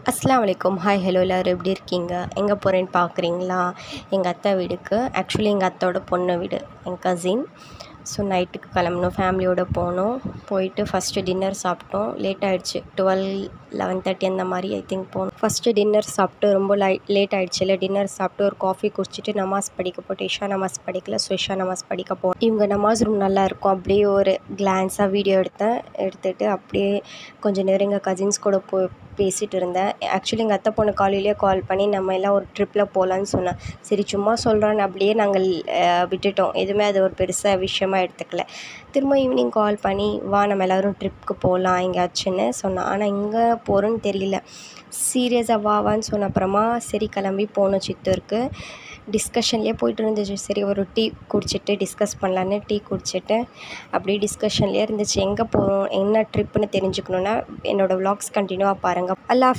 அஸ்ஸலாமு அலைக்கும். Hi hello எல்லோரும் எப்படி இருக்கீங்க? எங்கே போகிறேன்னு பார்க்குறீங்களா? எங்கள் அத்தை வீடுக்கு. ஆக்சுவலி எங்கள் அத்தையோட பொண்ணு வீடு, என் கசின். ஸோ நைட்டுக்கு கிளம்பணும், ஃபேமிலியோடு போனோம். போயிட்டு ஃபஸ்ட்டு டின்னர் சாப்பிட்டோம். லேட் ஆகிடுச்சு, 11:30 அந்த மாதிரி ஐ திங்க் போனோம். ஃபஸ்ட்டு டின்னர் சாப்பிட்டு ரொம்ப லேட் ஆகிடுச்சு இல்லை. டின்னர் சாப்பிட்டு ஒரு காஃபி குடிச்சிட்டு நமாஸ் படிக்க போட்டு, இஷா நமாஸ் படிக்கல, ஸோ இஷா நமாஸ் படிக்க போனோம். இவங்க நமாஸ் ரூம் நல்லாயிருக்கும். அப்படியே ஒரு கிளான்ஸாக வீடியோ எடுத்துகிட்டு அப்படியே கொஞ்சம் நேரம் எங்கள் கசின்ஸ் கூட பேசிகிட்டு இருந்தேன். ஆக்சுவலி எங்கள் அத்தை பொண்ணு காலையிலேயே கால் பண்ணி நம்ம எல்லாம் ஒரு ட்ரிப்பில் போகலான்னு சொன்னேன். சரி சும்மா சொல்கிறான்னு அப்படியே நாங்கள் விட்டுட்டோம். எதுவுமே அது ஒரு பெருசாக விஷயமாக எடுத்துக்கல. திரும்ப ஈவினிங் கால் பண்ணி வா நம்ம எல்லோரும் ட்ரிப்புக்கு போகலாம் எங்கேயாச்சுன்னு சொன்னான். ஆனால் எங்கே போகிறோன்னு தெரியல. சீரியஸாக வான்னு சொன்ன அப்புறமா சரி கிளம்பி போனோம் சித்தூருக்கு. டிஸ்கஷன்லேயே போய்ட்டு இருந்துச்சு. சரி ஒரு டீ குடிச்சிட்டு டிஸ்கஸ் பண்ணலான்னு டீ குடிச்சிட்டு அப்படியே டிஸ்கஷன்லேயே இருந்துச்சு. எங்கே போகிறோம் என்ன ட்ரிப்புன்னு தெரிஞ்சுக்கணுன்னா என்னோடய விலாக்ஸ் கண்டினியூவாக பாருங்கள். அல்லாஹ்.